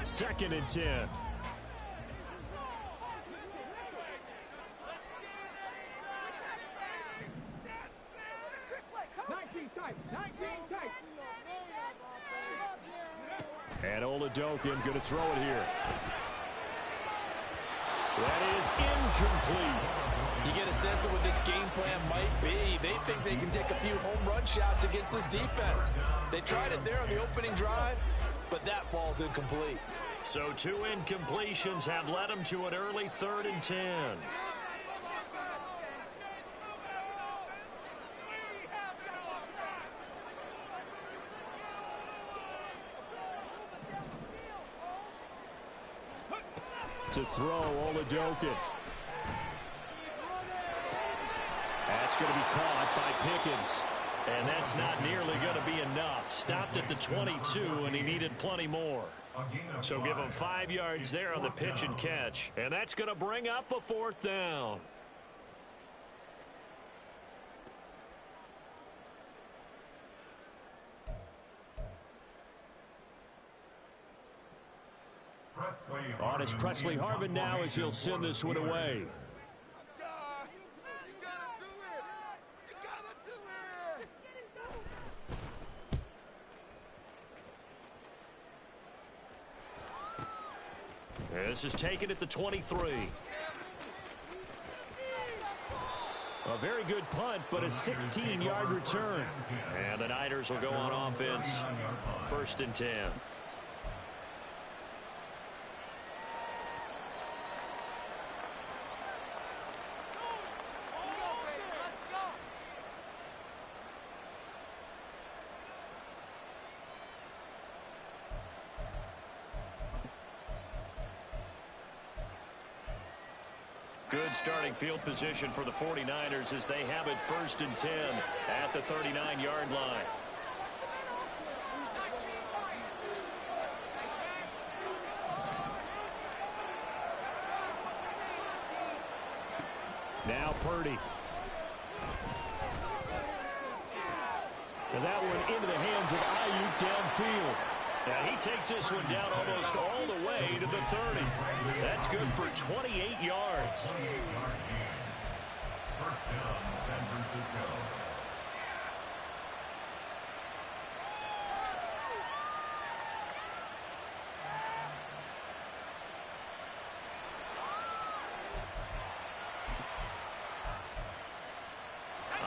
Second and 10. And Oladokin going to throw it here. That is incomplete. You get a sense of what this game plan might be. They think they can take a few home run shots against this defense. They tried it there on the opening drive, but that falls incomplete. So 2 incompletions have led them to an early 3rd and 10. To throw, Oladokin. That's going to be caught by Pickens. And that's not nearly going to be enough. Stopped at the 22, and he needed plenty more. So give him 5 yards there on the pitch and catch. And that's going to bring up a 4th down. On is Presley Harvin now as he'll send this one away. This is taken at the 23. A very good punt, but a 16-yard return. And the Niners will go on offense. 1st and 10. Good starting field position for the 49ers as they have it 1st and 10 at the 39-yard line. Now Purdy. And that one into the hands of Ayuk downfield. Now he takes this one down almost all the way to the 30. That's good for 28 yards. First down, San Francisco.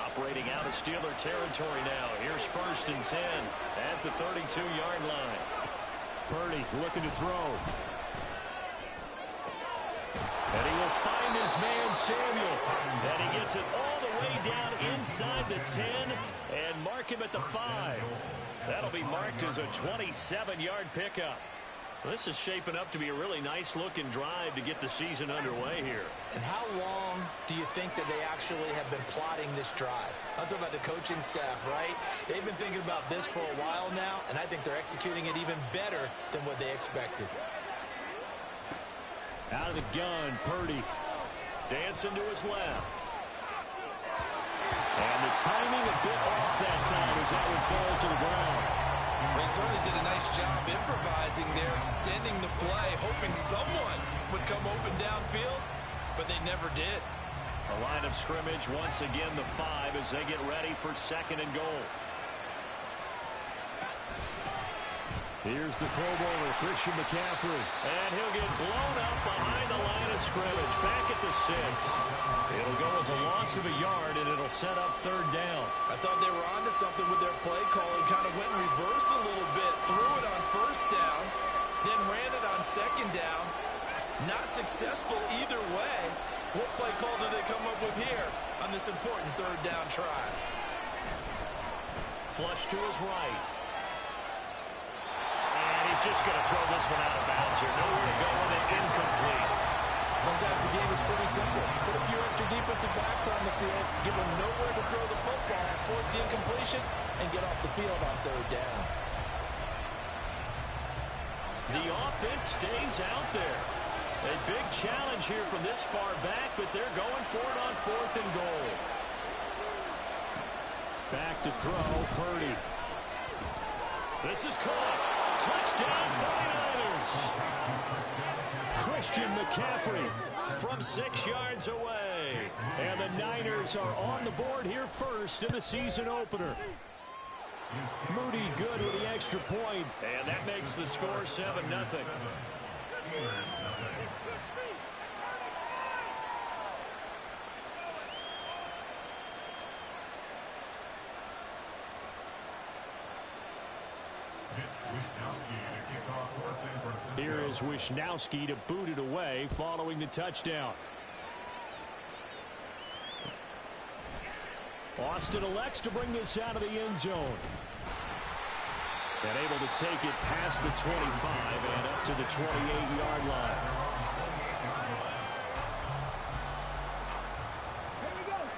Operating out of Steeler territory now. Here's 1st and 10 at the 32-yard line. Purdy looking to throw. And he will find his man Samuel. And he gets it all the way down inside the 10 and mark him at the 5. That'll be marked as a 27-yard pickup. This is shaping up to be a really nice-looking drive to get the season underway here. And how long do you think that they actually have been plotting this drive? I'm talking about the coaching staff, right? They've been thinking about this for a while now, and I think they're executing it even better than what they expected. Out of the gun, Purdy. Dancing to his left. And the timing a bit off that time as that one falls to the ground. They certainly did a nice job improvising there, extending the play, hoping someone would come open downfield, but they never did. A line of scrimmage, once again the 5 as they get ready for 2nd and goal. Here's the Pro Bowler, Christian McCaffrey. And he'll get blown up behind the line of scrimmage, back at the 6. It'll go as a loss of a yard, and it'll set up 3rd down. I thought they were onto something with their play calling, kind of went in reverse a little bit, threw it on 1st down, then ran it on 2nd down. Not successful either way. What play call do they come up with here on this important 3rd down try? Flush to his right. And he's just going to throw this one out of bounds here. Nowhere to go with it, incomplete. Sometimes the game is pretty simple. Put a few extra defensive backs on the field, give them nowhere to throw the football, force the incompletion, and get off the field on 3rd down. The offense stays out there. A big challenge here from this far back, but they're going for it on 4th and goal. Back to throw, Purdy. This is caught. Touchdown, 49ers. Christian McCaffrey from 6 yards away. And the Niners are on the board here first in the season opener. Moody good with the extra point. And that makes the score 7-0. Here is Wishnowski to boot it away following the touchdown. Austin elects to bring this out of the end zone. And able to take it past the 25 and up to the 28-yard line.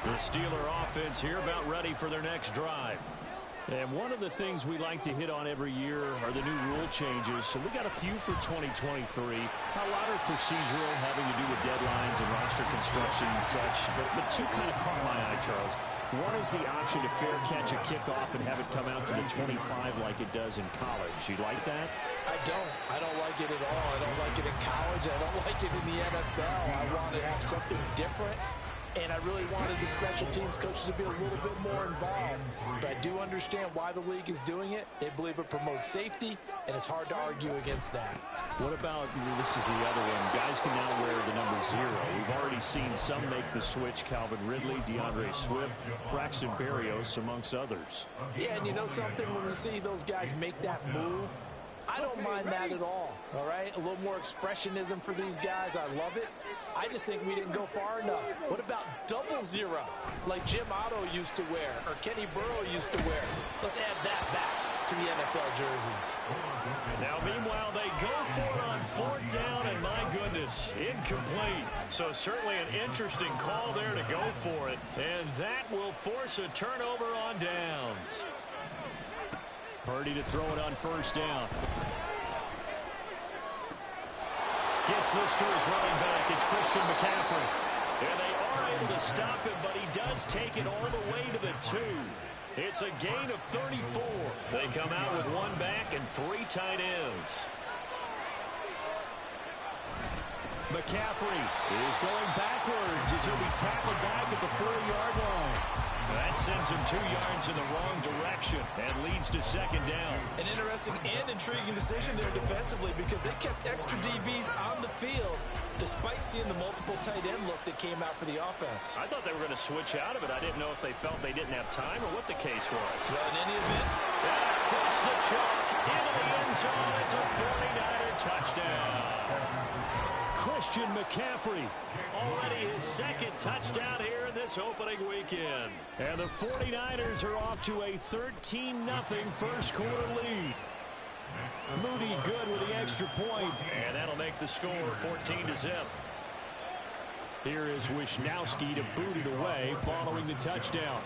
The Steeler offense here about ready for their next drive. And one of the things we like to hit on every year are the new rule changes. So we got a few for 2023. A lot are procedural, having to do with deadlines and roster construction and such. But two kind of caught my eye, Charles. One is the option to fair catch a kickoff and have it come out to the 25 like it does in college. You like that? I don't. I don't like it at all. I don't like it in college. I don't like it in the NFL. I want to have something different. And I really wanted the special teams coaches to be a little bit more involved. But I do understand why the league is doing it. They believe it promotes safety, and it's hard to argue against that. What about, this is the other one, guys can now wear the number 0. We've already seen some make the switch. Calvin Ridley, DeAndre Swift, Braxton Berrios, amongst others. Yeah, and you know something? When we see those guys make that move, I don't mind that at all right? A little more expressionism for these guys. I love it. I just think we didn't go far enough. What about 00, like Jim Otto used to wear or Kenny Burrow used to wear? Let's add that back to the NFL jerseys. Now, meanwhile, they go for it on 4th down, and my goodness, incomplete. So certainly an interesting call there to go for it, and that will force a turnover on downs. Purdy to throw it on 1st down. Gets this to his running back. It's Christian McCaffrey. And they are able to stop him, but he does take it all the way to the 2. It's a gain of 34. They come out with 1 back and 3 tight ends. McCaffrey is going backwards as he'll be tackled back at the 4-yard line. That sends him 2 yards in the wrong direction and leads to 2nd down. An interesting and intriguing decision there defensively because they kept extra DBs on the field despite seeing the multiple tight end look that came out for the offense. I thought they were going to switch out of it. I didn't know if they felt they didn't have time or what the case was. Well, in any event, across the chalk into the end zone. It's a 49er touchdown. Christian McCaffrey, already his 2nd touchdown here in this opening weekend. And the 49ers are off to a 13-0 first quarter lead. Moody good with the extra point, and that'll make the score 14-0. Here is Wishnowski to boot it away following the touchdown.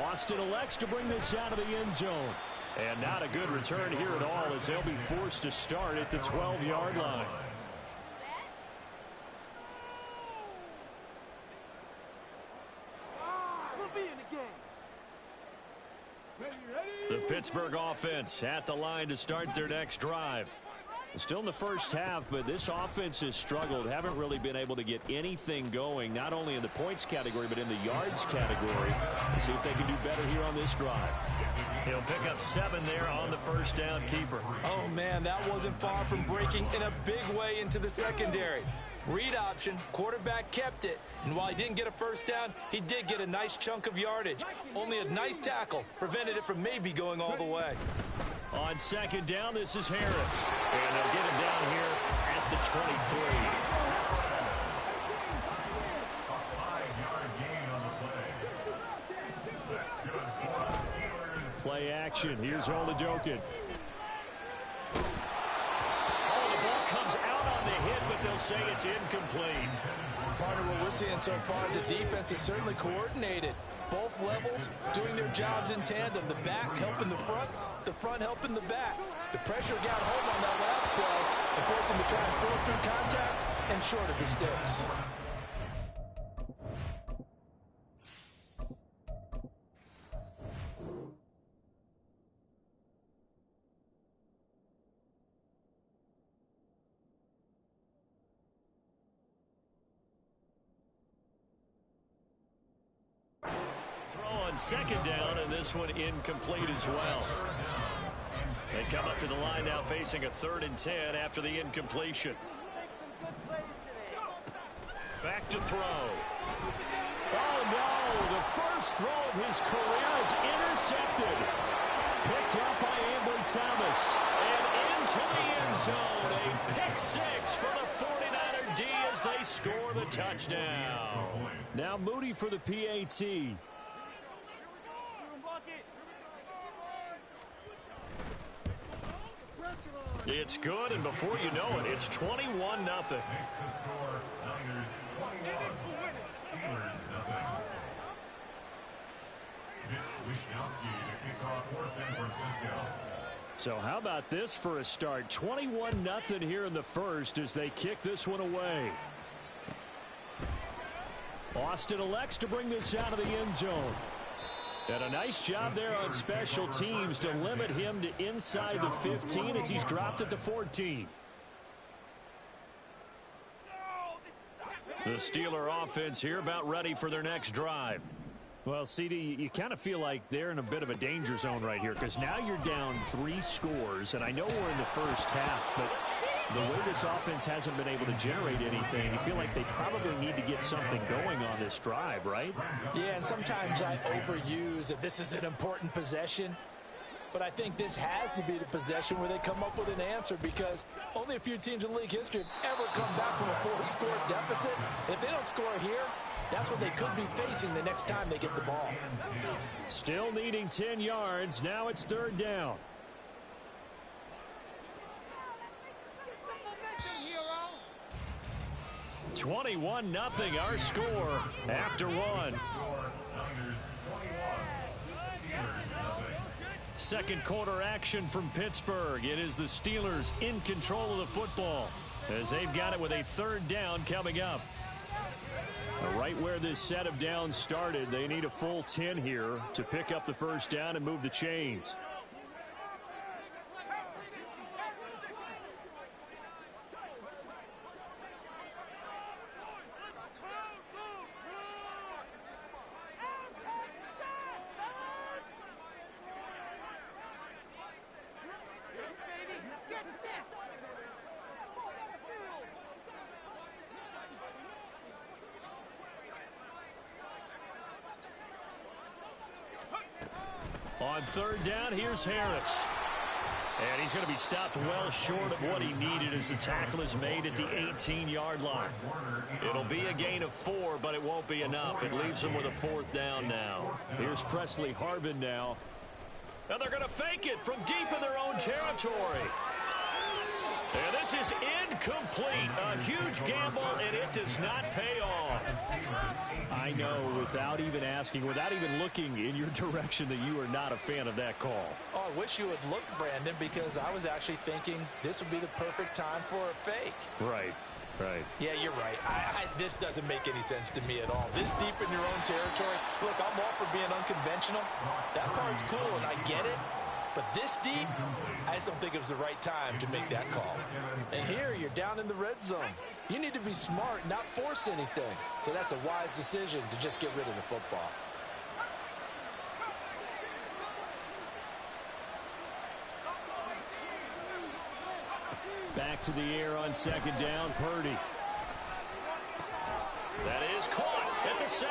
Austin elects to bring this out of the end zone. And not a good return here at all as they'll be forced to start at the 12-yard line. The Pittsburgh offense at the line to start their next drive. Still in the first half, but this offense has struggled. Haven't really been able to get anything going, not only in the points category, but in the yards category. Let's see if they can do better here on this drive. He'll pick up 7 there on the 1st down keeper. Oh, man, that wasn't far from breaking in a big way into the secondary. Read option, quarterback kept it, and while he didn't get a 1st down, he did get a nice chunk of yardage. Only a nice tackle prevented it from maybe going all the way. On 2nd down, this is Harris. And they'll get him down here at the 23. Play action. Here's Olajokin. Oh, the ball comes out on the hit, but they'll say it's incomplete. Partner, what we're seeing so far is the defense is certainly coordinated. Both levels doing their jobs in tandem. The back helping the front helping the back. The pressure got home on that last play and forced him to try and throw through contact and short of the sticks. second down, and this one incomplete as well. They come up to the line now facing a 3rd and 10 after the incompletion. Back to throw. Oh, no. The first throw of his career is intercepted. Picked up by Ambry Thomas. And into the end zone. A pick 6 for the 49er D as they score the touchdown. Now Moody for the PAT. It's good, and before you know it, it's 21-0. Makes the score Niners 21, Steelers 0. Mitch Wishnowsky to kick off for San Francisco. So how about this for a start? 21-0 here in the first as they kick this one away. Austin elects to bring this out of the end zone. And a nice job there on special teams to limit him to inside the 15 as he's dropped at the 14. The Steeler offense here about ready for their next drive. Well, CD, you kind of feel like they're in a bit of a danger zone right here because now you're down 3 scores, and I know we're in the first half, but the way this offense hasn't been able to generate anything, you feel like they probably need to get something going on this drive, right? Yeah, and sometimes I overuse that this is an important possession, but I think this has to be the possession where they come up with an answer because only a few teams in league history have ever come back from a 4-score deficit. And if they don't score here, that's what they could be facing the next time they get the ball. Still needing 10 yards. Now it's 3rd down. 21-0 our score after 1. Second quarter action from Pittsburgh. It is the Steelers in control of the football as they've got it with a 3rd down coming up. Right where this set of downs started, they need a full 10 here to pick up the 1st down and move the chains. On 3rd down, here's Harris. And he's going to be stopped well short of what he needed as the tackle is made at the 18-yard line. It'll be a gain of 4, but it won't be enough. It leaves him with a 4th down now. Here's Presley Harvin now. And they're going to fake it from deep in their own territory. And this is incomplete. A huge gamble, and it does not pay off. I know, without even asking, without even looking in your direction, that you are not a fan of that call. Oh, I wish you would look, Brandon, because I was actually thinking this would be the perfect time for a fake. Right. Yeah, you're right. This doesn't make any sense to me at all. This deep in your own territory. Look, I'm all for being unconventional. That part's cool, and I get it. But this deep, I just don't think it was the right time to make that call. And here, you're down in the red zone. You need to be smart, not force anything. So that's a wise decision to just get rid of the football. Back to the air on 2nd down, Purdy. That is caught at the 7.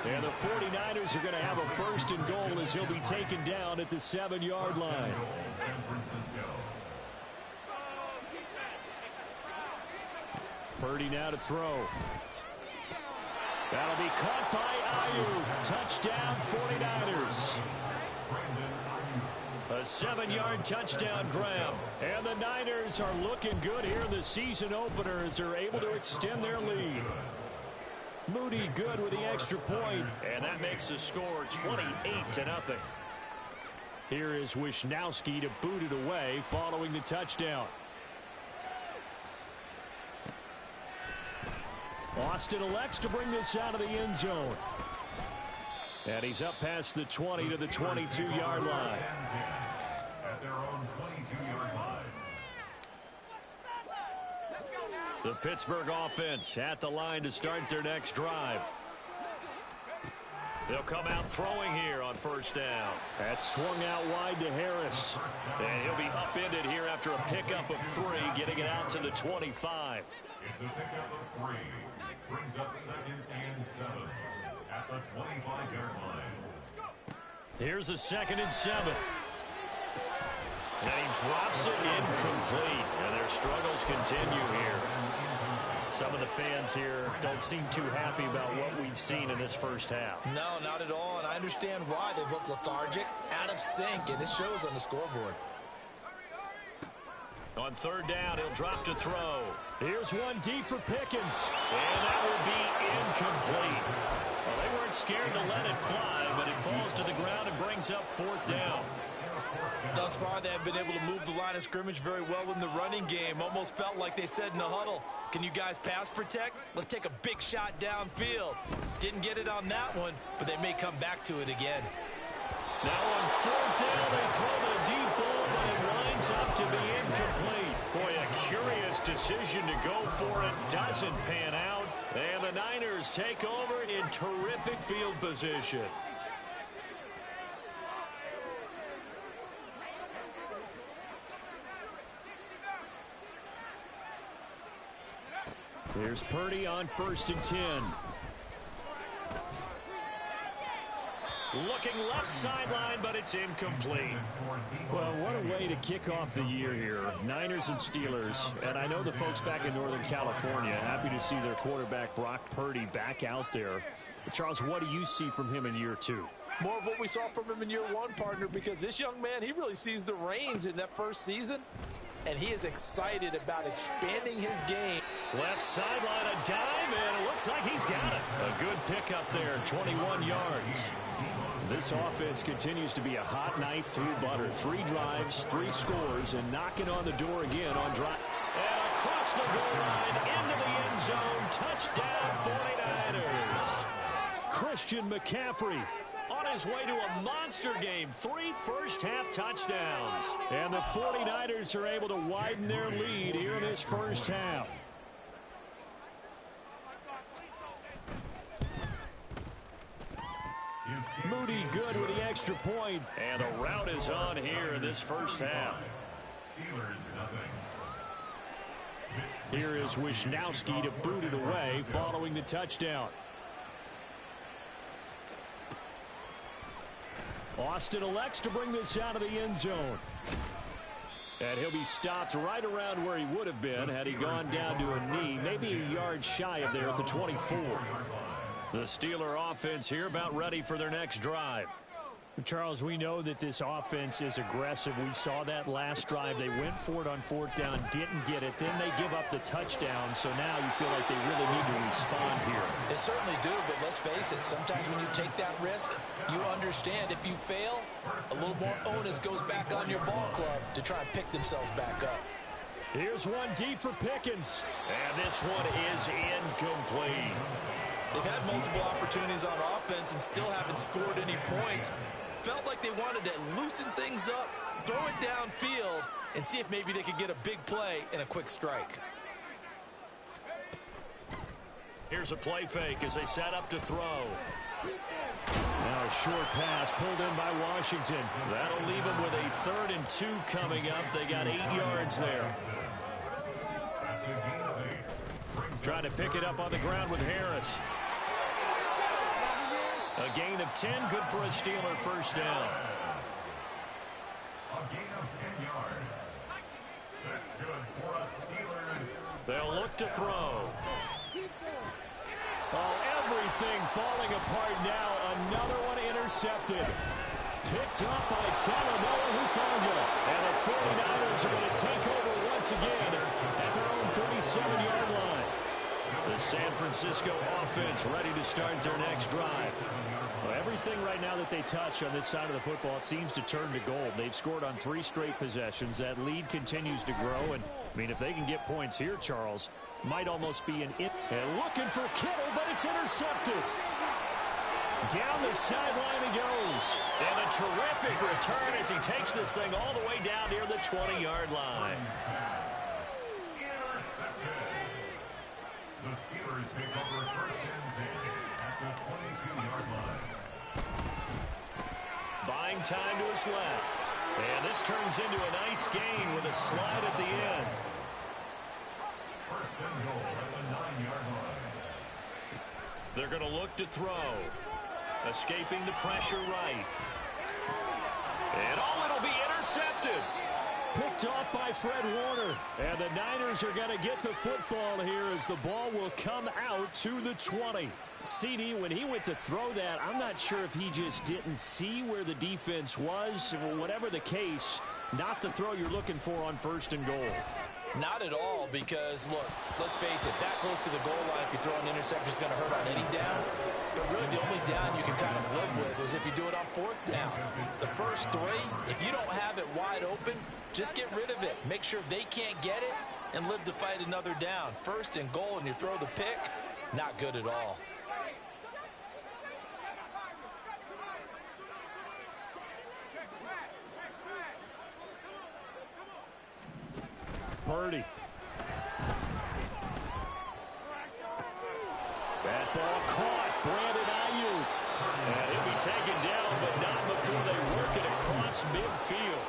And the 49ers are going to have a 1st and goal as he'll be taken down at the 7-yard line. Purdy now to throw. That'll be caught by Ayuk. Touchdown 49ers. A 7-yard touchdown grab. And the Niners are looking good here in the season opener as they're able to extend their lead. Moody good with the extra point, and that makes the score 28-0. Here is Wishnowsky to boot it away following the touchdown. Austin elects to bring this out of the end zone. And he's up past the 20 to the 22-yard line. At their own 22-yard line. The Pittsburgh offense at the line to start their next drive. They'll come out throwing here on first down. That's swung out wide to Harris. And he'll be upended here after a pickup of 3, getting it out to the 25. It's a pickup of 3. Brings up 2nd and 7 at the 25-yard line. Here's a 2nd and 7. And he drops it incomplete. And their struggles continue here. Some of the fans here don't seem too happy about what we've seen in this first half. No, not at all, and I understand why. They look lethargic, out of sync, and it shows on the scoreboard. On 3rd down, he'll drop to throw. Here's one deep for Pickens. And that will be incomplete. Well, they weren't scared to let it fly, but it falls to the ground and brings up 4th down. Thus far, they have been able to move the line of scrimmage very well in the running game. Almost felt like they said in the huddle, can you guys pass protect? Let's take a big shot downfield. Didn't get it on that one, but they may come back to it again. Now on 4th down, they throw the deep ball, but it winds up to be incomplete. Boy, a curious decision to go for it. Doesn't pan out. And the Niners take over in terrific field position. Here's Purdy on 1st and 10. Looking left sideline, but it's incomplete. Well, what a way to kick off the year here. Niners and Steelers. And I know the folks back in Northern California happy to see their quarterback Brock Purdy back out there. But Charles, what do you see from him in year 2? More of what we saw from him in year 1, partner, because this young man, he really sees the reins in that first season. And he is excited about expanding his game. Left sideline, a dive, and it looks like he's got it. A good pickup there, 21 yards. This offense continues to be a hot knife through butter. 3 drives, 3 scores, and knocking on the door again on drive. And across the goal line, into the end zone, touchdown 49ers. Christian McCaffrey on his way to a monster game. 3 first-half touchdowns. And the 49ers are able to widen their lead here in this first half. Moody good with the extra point. And a rout is on here in this first half. Here is Wisnowski to boot it away following the touchdown. Austin elects to bring this out of the end zone. And he'll be stopped right around where he would have been had he gone down to a knee, maybe a yard shy of there at the 24. The Steeler offense here about ready for their next drive. Charles, we know that this offense is aggressive. We saw that last drive. They went for it on 4th down, didn't get it. Then they give up the touchdown. So now you feel like they really need to respond here. They certainly do, but let's face it. Sometimes when you take that risk, you understand if you fail, a little more onus goes back on your ball club to try and pick themselves back up. Here's one deep for Pickens. And this one is incomplete. They've had multiple opportunities on offense and still haven't scored any points. Felt like they wanted to loosen things up, throw it downfield, and see if maybe they could get a big play and a quick strike. Here's a play fake as they set up to throw. Now a short pass pulled in by Washington. That'll leave them with a 3rd and 2 coming up. They got 8 yards there. Trying to pick it up on the ground with Harris. A gain of 10, good for a Steeler first down. A gain of 10 yards. That's good for a Steelers. They'll look to throw. Oh, everything falling apart now. Another one intercepted. Picked up by Talanoa Hufanga. And the 49ers are going to take over once again at their own 37-yard line. The San Francisco offense ready to start their next drive. Well, everything right now that they touch on this side of the football, it seems to turn to gold. They've scored on 3 straight possessions. That lead continues to grow. And, I mean, if they can get points here, Charles, might almost be an it. And looking for Kittle, but it's intercepted. Down the sideline he goes. And a terrific return as he takes this thing all the way down near the 20-yard line. The Steelers pick over 1st and 10 at the 22-yard line. Buying time to his left. And this turns into a nice gain with a slide at the end. First and goal at the 9-yard line. They're going to look to throw. Escaping the pressure right. And it'll be intercepted. Picked off by Fred Warner. And the Niners are going to get the football here as the ball will come out to the 20. CD, when he went to throw that, I'm not sure if he just didn't see where the defense was. Whatever the case, not the throw you're looking for on first and goal. Not at all, because, look, let's face it, that close to the goal line, if you throw an interception, it's going to hurt on any down. But really, the only down you can kind of live with is if you do it on fourth down. The first three, if you don't have it wide open, just get rid of it. Make sure they can't get it and live to fight another down. First and goal, and you throw the pick, not good at all. Purdy. That ball caught. Brandon Ayuk. And he'll be taken down, but not before they work it across midfield.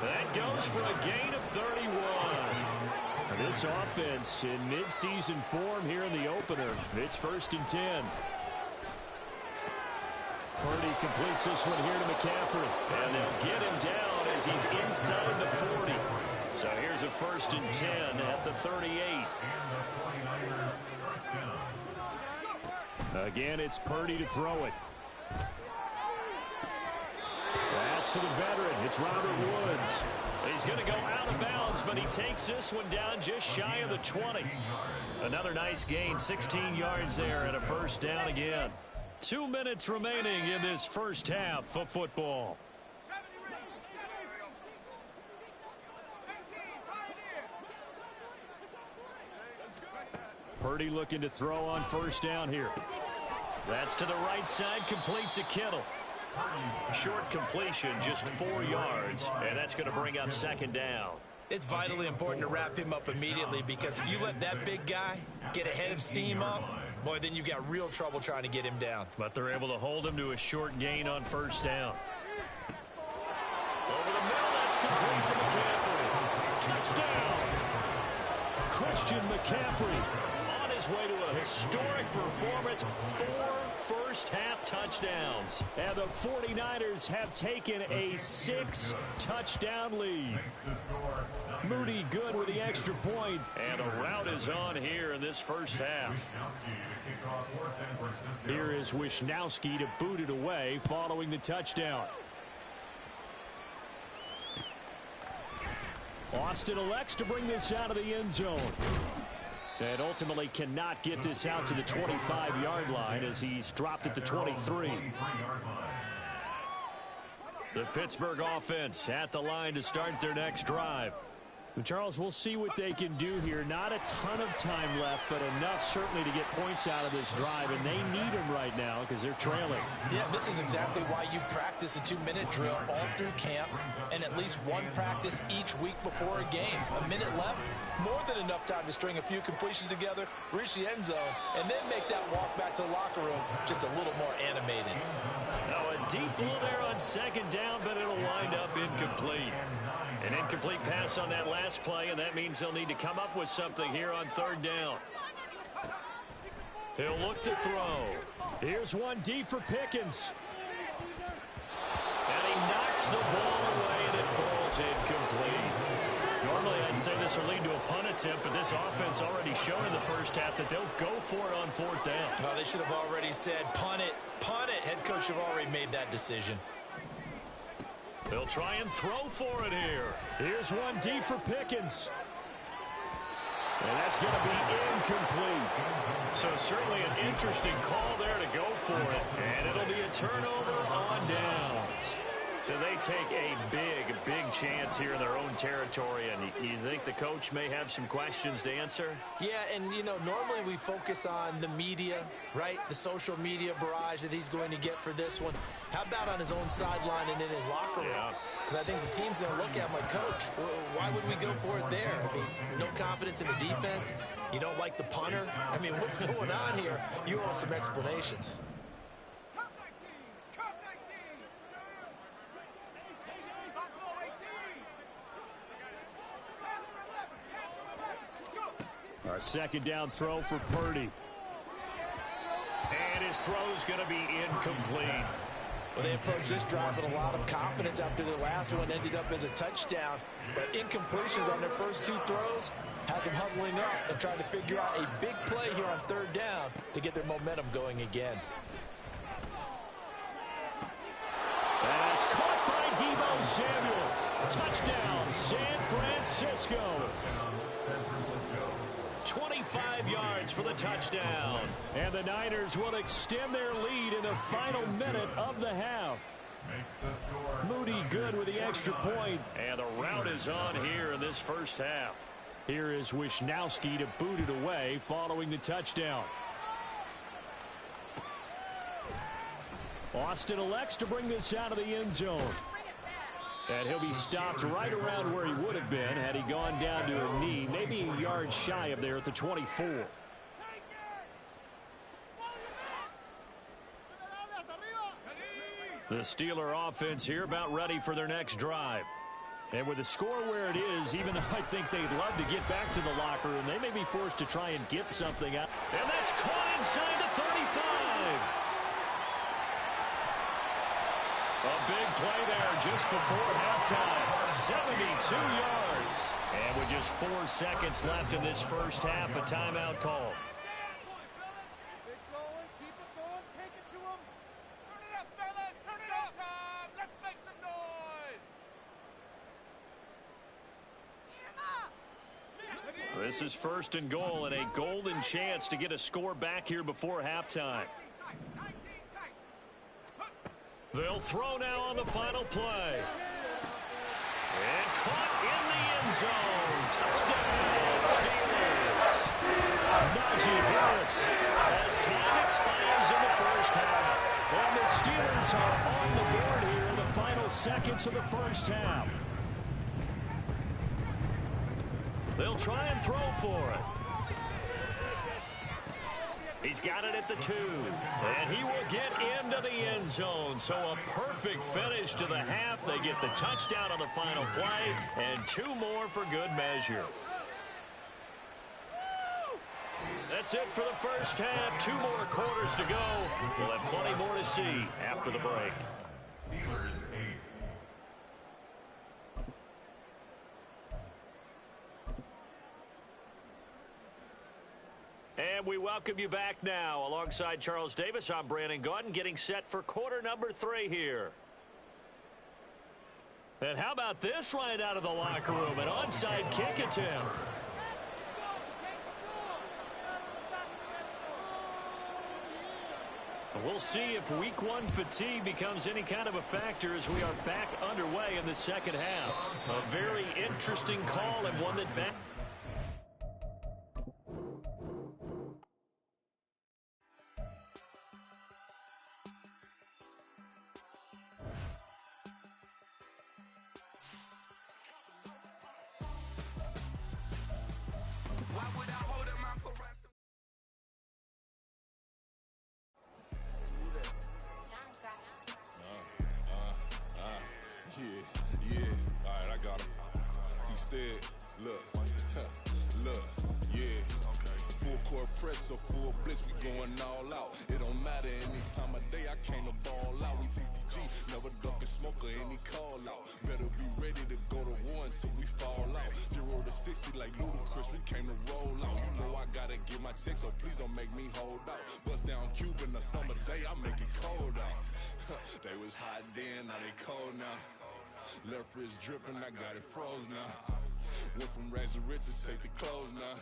That goes for a gain of 31. This offense in midseason form here in the opener. It's first and 10. Purdy completes this one here to McCaffrey. And they'll get him down as he's inside the 40. So here's a first and 10 at the 38. Again, it's Purdy to throw it. That's to the veteran. It's Robert Woods. He's going to go out of bounds, but he takes this one down just shy of the 20. Another nice gain, 16 yards there, and a first down again. 2 minutes remaining in this first half of football. Purdy looking to throw on first down here. That's to the right side, complete to Kittle. Short completion, just 4 yards, and that's going to bring up second down. It's vitally important to wrap him up immediately, because if you let that big guy get ahead of steam up, boy, then you've got real trouble trying to get him down. But they're able to hold him to a short gain on first down. Over the middle, that's complete to McCaffrey. Touchdown! Christian McCaffrey on his way to a historic performance. 4 first-half touchdowns. And the 49ers have taken a 6-touchdown lead. Moody good with the extra point. And a rout is on here in this first half. Here is Wisnowski to boot it away following the touchdown. Austin elects to bring this out of the end zone. And ultimately cannot get this out to the 25-yard line as he's dropped at the 23. The Pittsburgh offense at the line to start their next drive. Charles, we'll see what they can do here. Not a ton of time left, but enough certainly to get points out of this drive, and they need them right now because they're trailing. Yeah, this is exactly why you practice a 2-minute drill all through camp and at least one practice each week before a game. A minute left, more than enough time to string a few completions together, reach the end zone, and then make that walk back to the locker room just a little more animated. Now a deep ball there on second down, but it'll wind up incomplete. An incomplete pass on that last play, and that means they'll need to come up with something here on third down. He'll look to throw. Here's one deep for Pickens. And he knocks the ball away, and it falls incomplete. Normally, I'd say this will lead to a punt attempt, but this offense already showed in the first half that they'll go for it on fourth down. Well, they should have already said, punt it, punt it. Head coach have already made that decision. They'll try and throw for it here. Here's one deep for Pickens. And that's going to be incomplete. So certainly an interesting call there to go for it. And it'll be a turnover on downs. So they take a big chance here in their own territory. And you think the coach may have some questions to answer? Yeah, and, you know, normally we focus on the media, right? The social media barrage that he's going to get for this one. How about on his own sideline and in his locker room? Yeah. Because I think the team's going to look at him like, Coach, why would we go for it there? I mean, no confidence in the defense. You don't like the punter. I mean, what's going on here? You owe some explanations. A second down throw for Purdy. And his throw's going to be incomplete. Well, they approached this drive with a lot of confidence after their last one ended up as a touchdown. But incompletions on their first two throws has them huddling up and trying to figure out a big play here on third down to get their momentum going again. That's caught by Deebo Samuel. Touchdown, San Francisco. 25 yards for the touchdown. And the Niners will extend their lead in the final minute of the half. Moody good with the extra point. And the route is on here in this first half. Here is Wisnowski to boot it away following the touchdown. Austin elects to bring this out of the end zone. And he'll be stopped right around where he would have been had he gone down to a knee, maybe a yard shy of there at the 24. The Steeler offense here about ready for their next drive. And with the score where it is, even though I think they'd love to get back to the locker room, they may be forced to try and get something out. And that's caught inside the 35. A big play there just before halftime. 72 yards. And with just 4 seconds left in this first half, a timeout call. This is first and goal and a golden chance to get a score back here before halftime. They'll throw now on the final play. And caught in the end zone. Touchdown, Steelers. Najee Harris as time expires in the first half. And the Steelers are on the board here in the final seconds of the first half. They'll try and throw for it. He's got it at the 2. And he will get into the end zone. So a perfect finish to the half. They get the touchdown on the final play. And 2 more for good measure. That's it for the first half. 2 more quarters to go. We'll have plenty more to see after the break. Steelers 8. And we welcome you back now. Alongside Charles Davis, I'm Brandon Gaudin, getting set for quarter number 3 here. And how about this right out of the locker room? An onside kick attempt. We'll see if week 1 fatigue becomes any kind of a factor as we are back underway in the second half. A very interesting call and one that back. So full bliss, we going all out. It don't matter any time of day, I came to ball out. We TCG, never duck a smoker, any call out. Better be ready to go to war until we fall out. 0 to 60 like Ludacris, we came to roll out. You know I gotta get my check, so please don't make me hold out. Bust down Cuban a summer day, I make it cold out. They was hot then, now they cold now. Left wrist dripping, I got it froze now. Went from rags to riches, take the clothes now.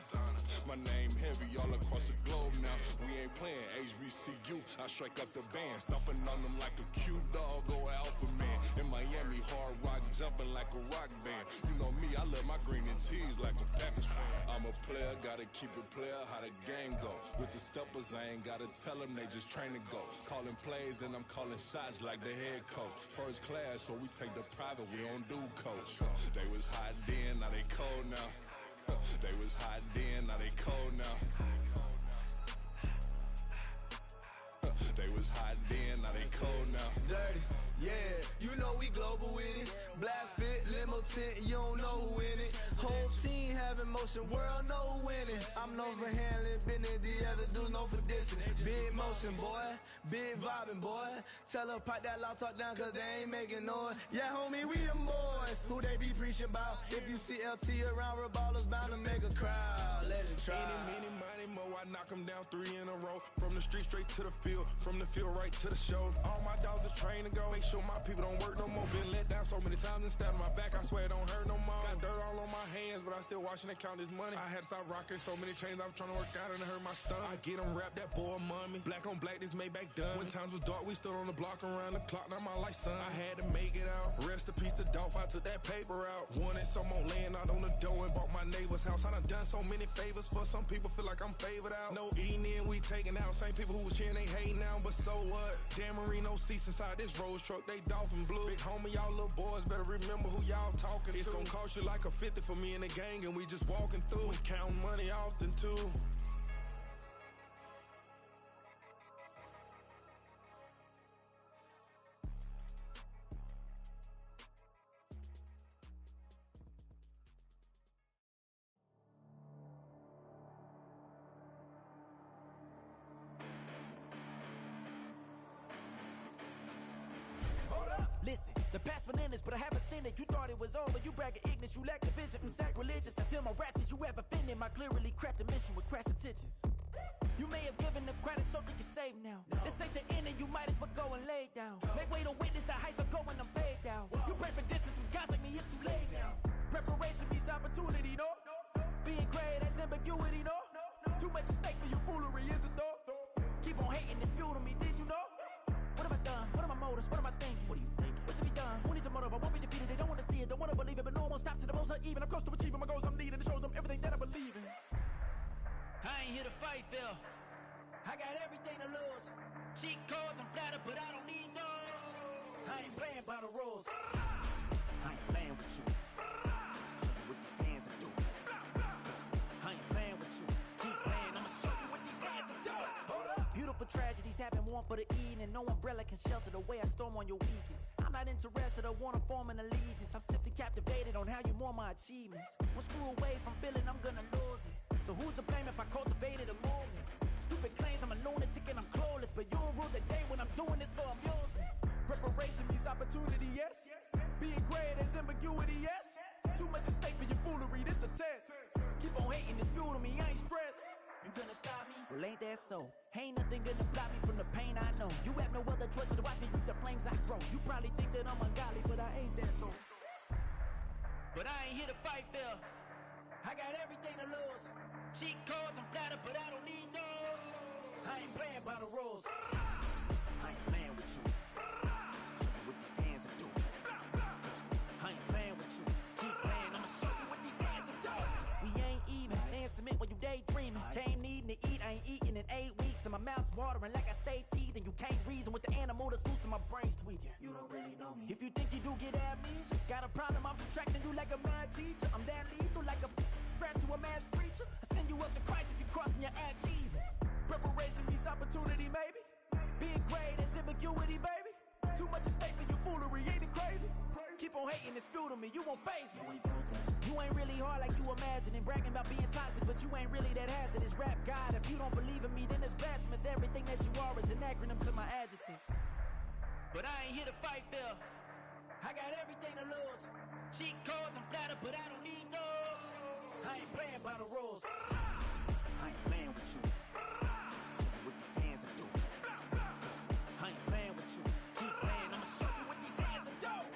My name heavy all across the globe now. We ain't playing HBCU, I strike up the band. Stomping on them like a cute dog or alpha man. In Miami, hard rock jumping like a rock band. You know me, I love my green and cheese like a Packers fan. I'm a player, gotta keep it player, how the game go. With the steppers, I ain't gotta tell them, they just train to go. Calling plays and I'm calling shots like the head coach. First class, so we take the private, we don't do coach. They was hot then, now they cold now. They was hot then, now they cold now. They was hot then, now they cold now. Dirty, Yeah, you know we global with it. Black fit, limo tint, you don't know who in it. Whole team having motion, world know who winning. I'm known for handling business, the other dudes known for dissing. Big motion, boy, big vibing, boy. Tell them pipe that loud talk down, cause they ain't making noise. Yeah, homie, we them boys, who they be preaching about. If you see LT around, Reballers bound to make a crowd. Let it try. Any, money, mo, I knock them down 3 in a row. From the street straight to the field, from the field right to the show. All my dogs are trained to go. Make sure my people don't work no more. Been let down so many times and stabbed my back. I swear it don't hurt no more. Got dirt all on my hands, but I still watching and count this money. I had to stop rocking so many chains. I was trying to work out and it hurt my stomach. I get them wrapped, that boy mommy. Black on black, this Maybach done. When times was dark, we stood on the block around the clock. Now my life, son. I had to make it out. Rest in peace to Dolph. I took that paper out. Wanted some more laying out on the door and bought my neighbor's house. I done done so many favors for some people. Feel like I'm favored out. No eating in, we taking out. Same people who was cheering, they hating now. But so what? Dan Marino seats inside this Rolls truck. They Dolphin blue. Big homie, y'all little boys better remember who y'all talking to. It's gonna cost you like a 50 for me and the gang, and we just walking through. We counting money often too. Listen, the past bananas, but I haven't seen it. You thought it was over, you bragging ignorance, you lack the vision. I'm sacrilegious, I feel my raptors, you have offended my clearly crafted mission with crass intentions. You may have given them credit so they can save now. This ain't the end and you might as well go and lay down. Make way to witness the heights are going, I'm paid down. You pray for distance with guys like me, it's too late now. Preparation means opportunity, no? Being great as ambiguity, no? Too much at stake for your foolery, is it though? Keep on hating, it's fuel to me, did you know? What have I done? What are my motives? What am I thinking? What are you thinking? What's to be done? Who needs a motive? I won't be defeated. They don't want to see it, don't want to believe it, but no one will stop to the most even. I'm close to achieving my goals. I'm needing to show them everything that I believe in. I ain't here to fight, Phil. I got everything to lose. Cheat codes, I'm flattered, but I don't need those. I ain't playing by the rules. I ain't playing with you. Show you what these hands are doing. I ain't playing with you. Keep playing, I'ma show you what these hands are doing. Hold up. Beautiful tragedies happen, one for the eating, and no umbrella can shelter the way I storm on your weekends. I'm not interested or wanna form an allegiance. I'm simply captivated on how you mourn my achievements. One screw away from feeling I'm gonna lose it. So who's to blame if I cultivated a movement? Stupid claims I'm a lunatic and I'm clueless, but you'll rule the day when I'm doing this for amusement. Preparation means opportunity, yes. Being great as ambiguity, yes. Too much at stake for your foolery, this a test. Keep on hating, it's fuel to me, I ain't stressed. You gonna stop me? Well, ain't that so? Ain't nothing gonna block me from the pain I know. You have no other choice but to watch me reap the flames I grow. You probably think that I'm ungodly, but I ain't that though. But I ain't here to fight, Phil. I got everything to lose. Cheat codes, I'm flattered, but I don't need those. I ain't playing by the rules. I ain't playing with you. Show you what these hands are doing. I ain't playing with you. Keep playing, I'ma show you what these hands are doing. We ain't even. Man, submit when you daydreaming. Came needing to eat, I ain't eating in 8 weeks. And my mouth's watering like I stay teeth. And you can't reason with the animal that's loose and my brain's tweaking. You don't really know me. If you think you do get amnesia, got a problem, I'm subtracting you like a mad teacher. I'm that lethal like a threat to a mass preacher. I send you up to Christ if you crossing your act evil. Preparation means opportunity, maybe. Being great is ambiguity, baby. Too much at stake for your foolery, ain't it crazy? Keep on hating, it's fuel to me, you won't faze me. You ain't really hard like you imagining. Bragging about being toxic, but you ain't really that hazardous. Rap God, if you don't believe in me, then it's blasphemous. Everything that you are is an acronym to my adjectives. But I ain't here to fight, Phil. I got everything to lose. Cheat codes, I'm flattered, but I don't need those. I ain't playing by the rules. I ain't playing with you. Show you what these hands are doing. I ain't playing with you. Keep playing, I'ma show you what these hands are doing.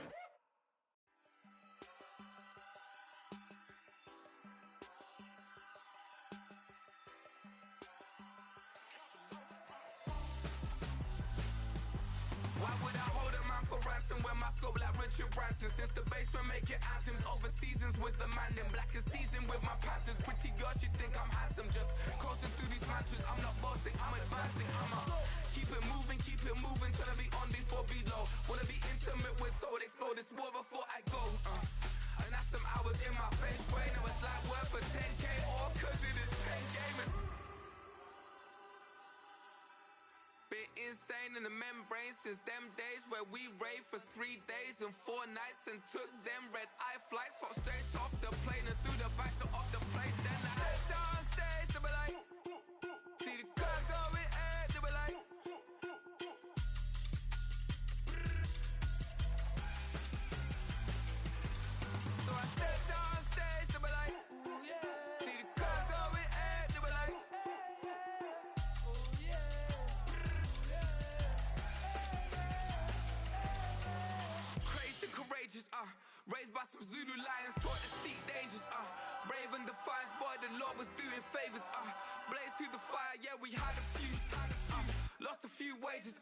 Why would I hold a man for ransom when my scope like Richard Branson? Since the basement making anthems over seasons with the man in black is teasing with my panthers. Pretty girl, she think I'm handsome, just coasting through these mansions. I'm not bossing, I'm advancing. I'ma keep it moving till I be on before below. Wanna be intimate with soul, explode this war before I go. And that's some hours in my feng shui. Now it's like work for 10K or cause it is 10 gaming. Been insane in the membrane since them days where where we raved for 3 days and 4 nights and took them red-eye flights. Hot straight off the plane and through the back door of the place. Then I stepped on stage, they were like, see the crowd going air, they were like, so I stepped on stage, they were like, ooh yeah. See the crowd going air, they were like, ooh yeah. Crazed and courageous, raised by some Zulu lions, taught to seek dangers, brave and defiant, boy, the Lord was doing favors, blaze through the fire, yeah, we had a few, lost a few wages,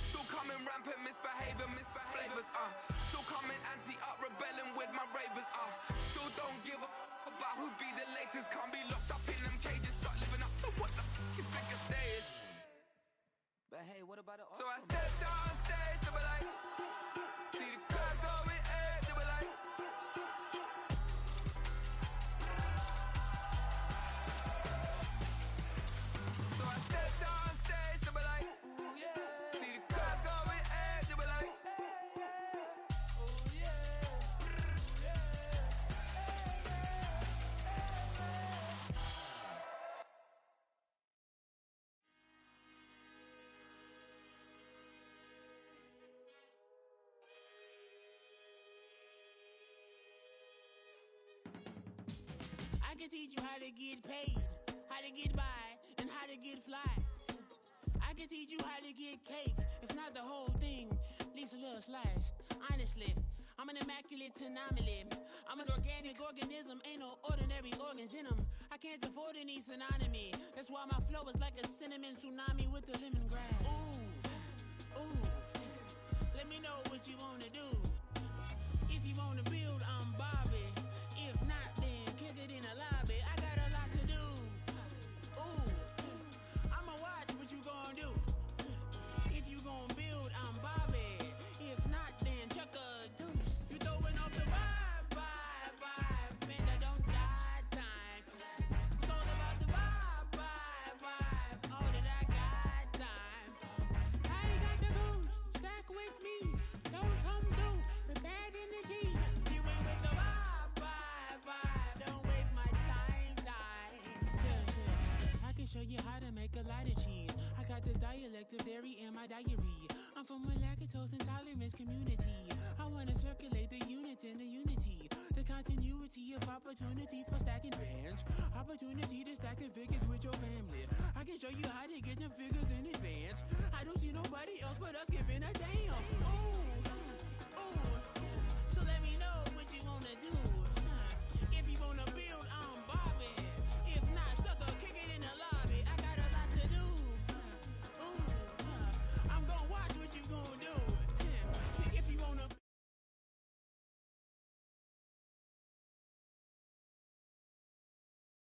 still coming rampant, misbehavior, flavors, still coming anti-up, rebelling with my ravers, still don't give a about who be the latest, can't be locked up in them cages, start living up to what the you think a day is. But hey, what about the So I stepped on stage, they were like, see the crowd going air, they were like, so I stepped on stage, they were like, ooh yeah. See the crowd going air, they were like, ooh yeah. I can teach you how to get paid, how to get by, and how to get fly. I can teach you how to get cake, if not the whole thing, at least a little slice. Honestly, I'm an immaculate anomaly. I'm an organic organism, ain't no ordinary organs in them. I can't afford any synonymy. That's why my flow is like a cinnamon tsunami with the lemongrass. Ooh, let me know what you wanna do. If you wanna build, I'm Bobby. If not, then kick it in the lobby. I got a lot to do. Ooh, I'ma watch what you gon' do. If you gon' build, I'm Bobby. If not, then chuck a deuce. You throwing off the vibe, man, I don't die time. It's all about the vibe, all that I got time. I ain't got the goose, stack with me. Don't come through with bad energy. You ain't with the vibe, don't waste my time. Yeah. I can show you how to make a lot of cheese. I got the dialect of dairy in my diary. I'm from a lactose intolerance community. I wanna circulate the units in the unity. The continuity of opportunity for stacking bands. Opportunity to stack the figures with your family. I can show you how to get them figures in advance. I